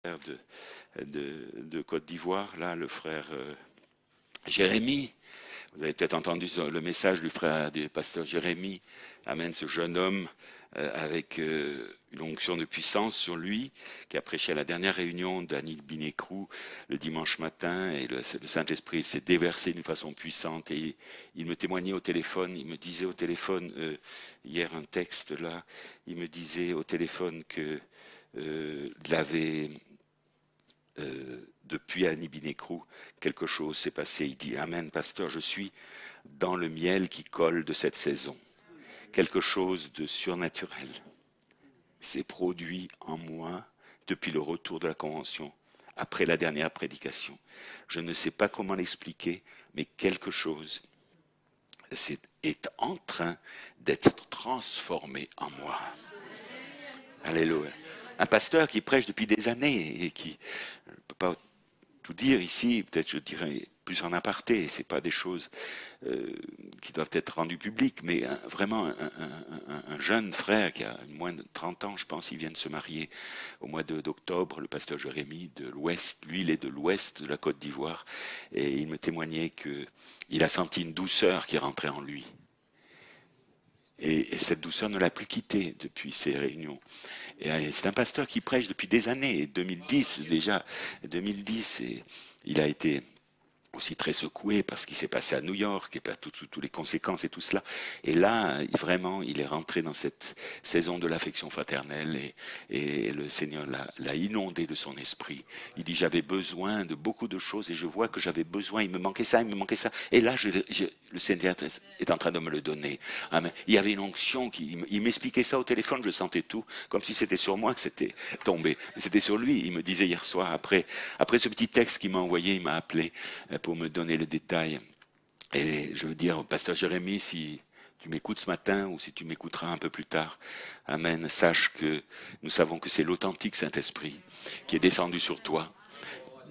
de Côte d'Ivoire, là, le frère Jérémie. Vous avez peut-être entendu le message du frère du pasteur Jérémie. Amen, ce jeune homme avec une onction de puissance sur lui, qui a prêché à la dernière réunion d'Annie Binécrou le dimanche matin, et le Saint-Esprit s'est déversé d'une façon puissante, et il me témoignait au téléphone, il me disait au téléphone, hier un texte là, il me disait au téléphone que il avait... depuis Annie Binécrou, quelque chose s'est passé. Il dit, Amen, pasteur, je suis dans le miel qui colle de cette saison. Quelque chose de surnaturel s'est produit en moi depuis le retour de la convention, après la dernière prédication. Je ne sais pas comment l'expliquer, mais quelque chose est en train d'être transformé en moi. Alléluia. Un pasteur qui prêche depuis des années et qui ne peut pas tout dire ici, peut-être je dirais plus en aparté, ce n'est pas des choses qui doivent être rendues publiques, mais vraiment un jeune frère qui a moins de 30 ans, je pense, il vient de se marier au mois d'octobre, le pasteur Jérémie de l'Ouest, lui il est de l'Ouest de la Côte d'Ivoire, et il me témoignait qu'il a senti une douceur qui rentrait en lui. Et cette douceur ne l'a plus quitté depuis ces réunions. Et c'est un pasteur qui prêche depuis des années, 2010 déjà, 2010, et il a été aussi très secoué par ce qui s'est passé à New York et par toutes les conséquences et tout cela. Et là, vraiment, il est rentré dans cette saison de l'affection fraternelle et le Seigneur l'a inondé de son esprit. Il dit, j'avais besoin de beaucoup de choses et je vois que j'avais besoin, il me manquait ça, il me manquait ça. Et là, le Seigneur est en train de me le donner. Amen. Il y avait une onction, il m'expliquait ça au téléphone, je sentais tout, comme si c'était sur moi que c'était tombé. Mais c'était sur lui, il me disait hier soir, après ce petit texte qu'il m'a envoyé, il m'a appelé pour me donner le détail. Et je veux dire, pasteur Jérémie, si tu m'écoutes ce matin ou si tu m'écouteras un peu plus tard, amen, sache que nous savons que c'est l'authentique Saint-Esprit qui est descendu sur toi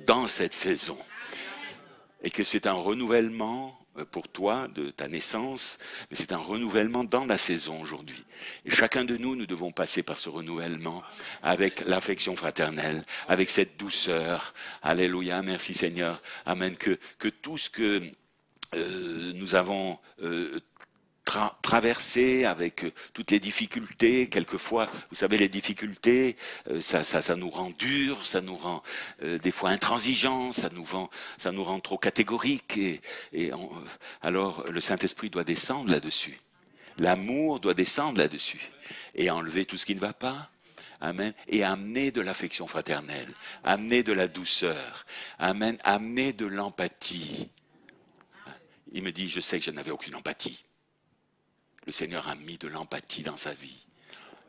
dans cette saison et que c'est un renouvellement pour toi de ta naissance, mais c'est un renouvellement dans la saison aujourd'hui. Et chacun de nous, nous devons passer par ce renouvellement avec l'affection fraternelle, avec cette douceur. Alléluia, merci Seigneur. Amen. Que tout ce que nous avons traverser avec toutes les difficultés, quelquefois, vous savez, les difficultés, ça nous rend durs, ça nous rend des fois intransigeants, ça nous rend trop catégoriques, alors le Saint-Esprit doit descendre là-dessus. L'amour doit descendre là-dessus et enlever tout ce qui ne va pas. Amen. Et amener de l'affection fraternelle, amener de la douceur, amen, amener de l'empathie. Il me dit, je sais que je n'avais aucune empathie. Le Seigneur a mis de l'empathie dans sa vie.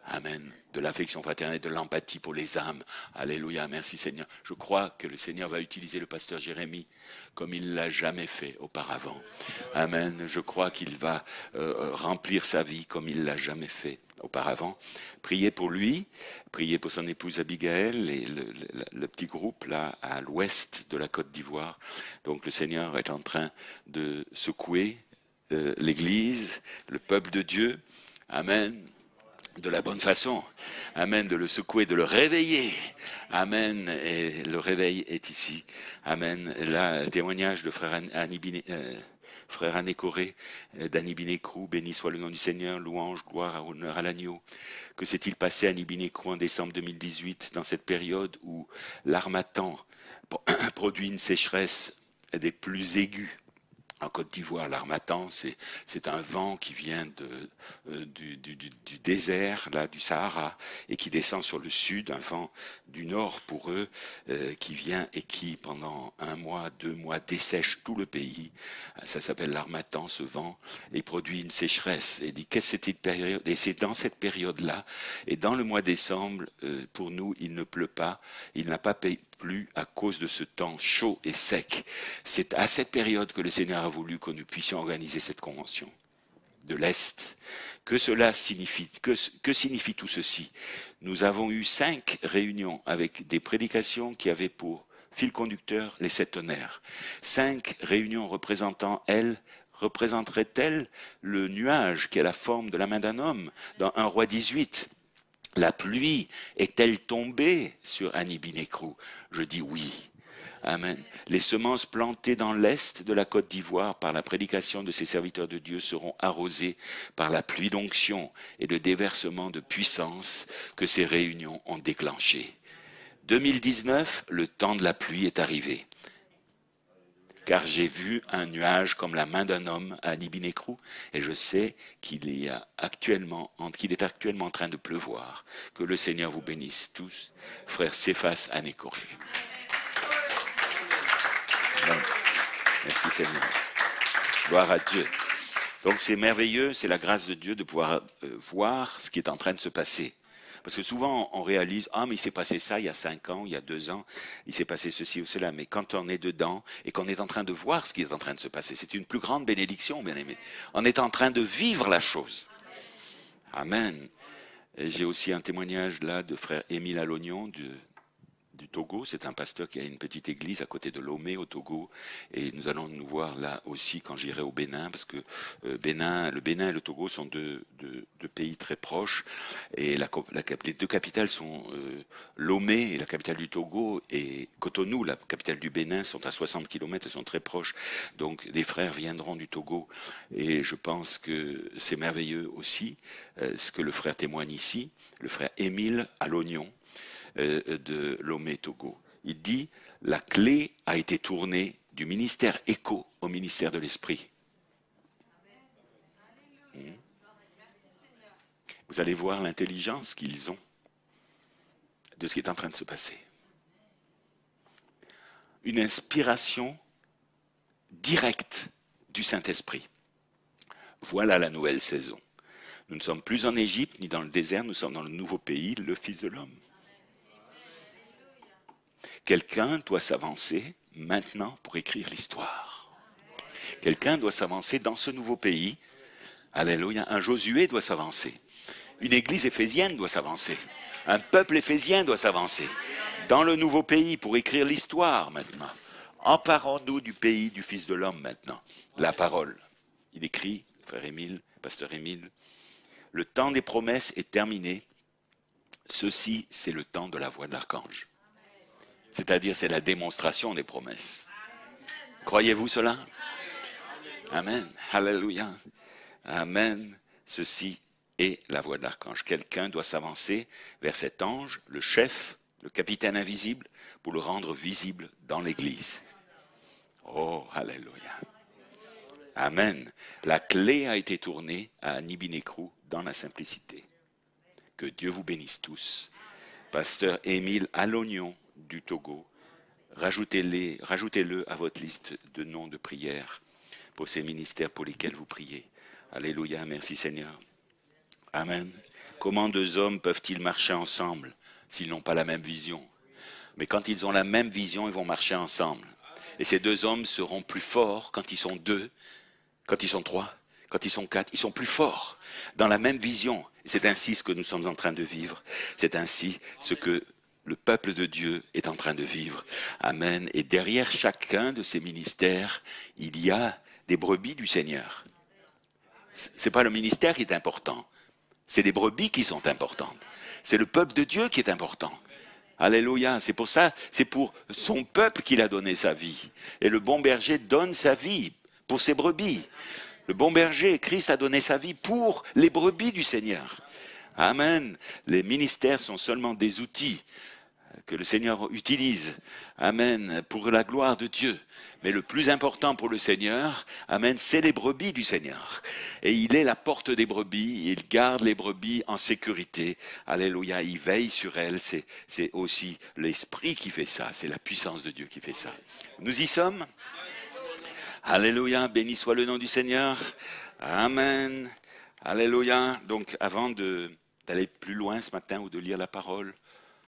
Amen. De l'affection fraternelle, de l'empathie pour les âmes. Alléluia, merci Seigneur. Je crois que le Seigneur va utiliser le pasteur Jérémie comme il ne l'a jamais fait auparavant. Amen. Je crois qu'il va remplir sa vie comme il ne l'a jamais fait auparavant. Priez pour lui, priez pour son épouse Abigail et le petit groupe là à l'ouest de la Côte d'Ivoire. Donc le Seigneur est en train de secouer l'Église, le peuple de Dieu, amen, de la bonne façon, amen, de le secouer, de le réveiller, amen, et le réveil est ici, amen. Là, témoignage de frère Annie Corée, d'Annie Binécrou, béni soit le nom du Seigneur, louange, gloire, honneur à l'agneau. Que s'est-il passé à Annie Binécrou en décembre 2018, dans cette période où l'harmattan produit une sécheresse des plus aiguës? En Côte d'Ivoire, l'harmattan, c'est un vent qui vient du désert, là, du Sahara, et qui descend sur le sud, un vent du nord pour eux, qui vient et qui, pendant 1 mois, 2 mois, dessèche tout le pays. Ça s'appelle l'harmattan, ce vent, et produit une sécheresse. Et dit, qu'est-ce que c'était une période? Et c'est dans cette période-là, et dans le mois de décembre, pour nous, il ne pleut pas, il n'a pas plu à cause de ce temps chaud et sec. C'est à cette période que le Seigneur a voulu que nous puissions organiser cette convention de l'Est. Que cela signifie, que signifie tout ceci? Nous avons eu 5 réunions avec des prédications qui avaient pour fil conducteur les 7 tonnerres. 5 réunions représenteraient-elles le nuage qui a la forme de la main d'un homme dans 1 Roi 18? La pluie est-elle tombée sur Anibinecrou? Je dis oui. Amen. Les semences plantées dans l'est de la Côte d'Ivoire par la prédication de ces serviteurs de Dieu seront arrosées par la pluie d'onction et le déversement de puissance que ces réunions ont déclenché. 2019, le temps de la pluie est arrivé. Car j'ai vu un nuage comme la main d'un homme à Anibinecrou, et je sais qu'il est actuellement en train de pleuvoir. Que le Seigneur vous bénisse tous, frère Céphas Anécoré. Merci Seigneur. Gloire à Dieu. Donc c'est merveilleux, c'est la grâce de Dieu de pouvoir voir ce qui est en train de se passer. Parce que souvent on réalise, ah mais il s'est passé ça il y a 5 ans, il y a 2 ans, il s'est passé ceci ou cela. Mais quand on est dedans et qu'on est en train de voir ce qui est en train de se passer, c'est une plus grande bénédiction, bien aimé. On est en train de vivre la chose. Amen. J'ai aussi un témoignage là de frère Émile Alognon du Togo. C'est un pasteur qui a une petite église à côté de Lomé au Togo, et nous allons nous voir là aussi quand j'irai au Bénin, parce que le Bénin et le Togo sont deux pays très proches, et les deux capitales sont Lomé, la capitale du Togo, et Cotonou, la capitale du Bénin, sont à 60 km, sont très proches. Donc les frères viendront du Togo, et je pense que c'est merveilleux aussi ce que le frère témoigne ici, le frère Émile Alognon de Lomé, Togo. Il dit, la clé a été tournée du ministère écho au ministère de l'Esprit. Vous allez voir l'intelligence qu'ils ont de ce qui est en train de se passer. Une inspiration directe du Saint-Esprit. Voilà la nouvelle saison. Nous ne sommes plus en Égypte ni dans le désert, nous sommes dans le nouveau pays, le Fils de l'homme. Quelqu'un doit s'avancer maintenant pour écrire l'histoire. Quelqu'un doit s'avancer dans ce nouveau pays. Alléluia. Un Josué doit s'avancer. Une église éphésienne doit s'avancer. Un peuple éphésien doit s'avancer. Dans le nouveau pays pour écrire l'histoire maintenant. Emparons-nous du pays du Fils de l'homme maintenant. La parole. Il écrit, frère Émile, pasteur Émile, le temps des promesses est terminé. Ceci, c'est le temps de la voix de l'archange. C'est-à-dire, c'est la démonstration des promesses. Croyez-vous cela? Amen. Alléluia. Amen. Ceci est la voix de l'archange. Quelqu'un doit s'avancer vers cet ange, le chef, le capitaine invisible, pour le rendre visible dans l'Église. Oh, alléluia. Amen. La clé a été tournée à Anibinecrou dans la simplicité. Que Dieu vous bénisse tous. Pasteur Émile Alognon du Togo, rajoutez-le à votre liste de noms de prière pour ces ministères pour lesquels vous priez. Alléluia, merci Seigneur. Amen. Comment deux hommes peuvent-ils marcher ensemble s'ils n'ont pas la même vision? Mais quand ils ont la même vision, ils vont marcher ensemble. Et ces deux hommes seront plus forts quand ils sont deux, quand ils sont trois, quand ils sont quatre. Ils sont plus forts dans la même vision. Et c'est ainsi ce que nous sommes en train de vivre. C'est ainsi ce que le peuple de Dieu est en train de vivre. Amen. Et derrière chacun de ces ministères, il y a des brebis du Seigneur. C'est pas le ministère qui est important. C'est les brebis qui sont importantes. C'est le peuple de Dieu qui est important. Alléluia. C'est pour ça, c'est pour son peuple qu'il a donné sa vie. Et le bon berger donne sa vie pour ses brebis. Le bon berger, Christ a donné sa vie pour les brebis du Seigneur. Amen. Les ministères sont seulement des outils que le Seigneur utilise, amen, pour la gloire de Dieu. Mais le plus important pour le Seigneur, amen, c'est les brebis du Seigneur. Et il est la porte des brebis, il garde les brebis en sécurité. Alléluia, il veille sur elles. C'est aussi l'Esprit qui fait ça, c'est la puissance de Dieu qui fait ça. Nous y sommes? Alléluia, béni soit le nom du Seigneur. Amen. Alléluia. Donc avant d'aller plus loin ce matin ou de lire la parole,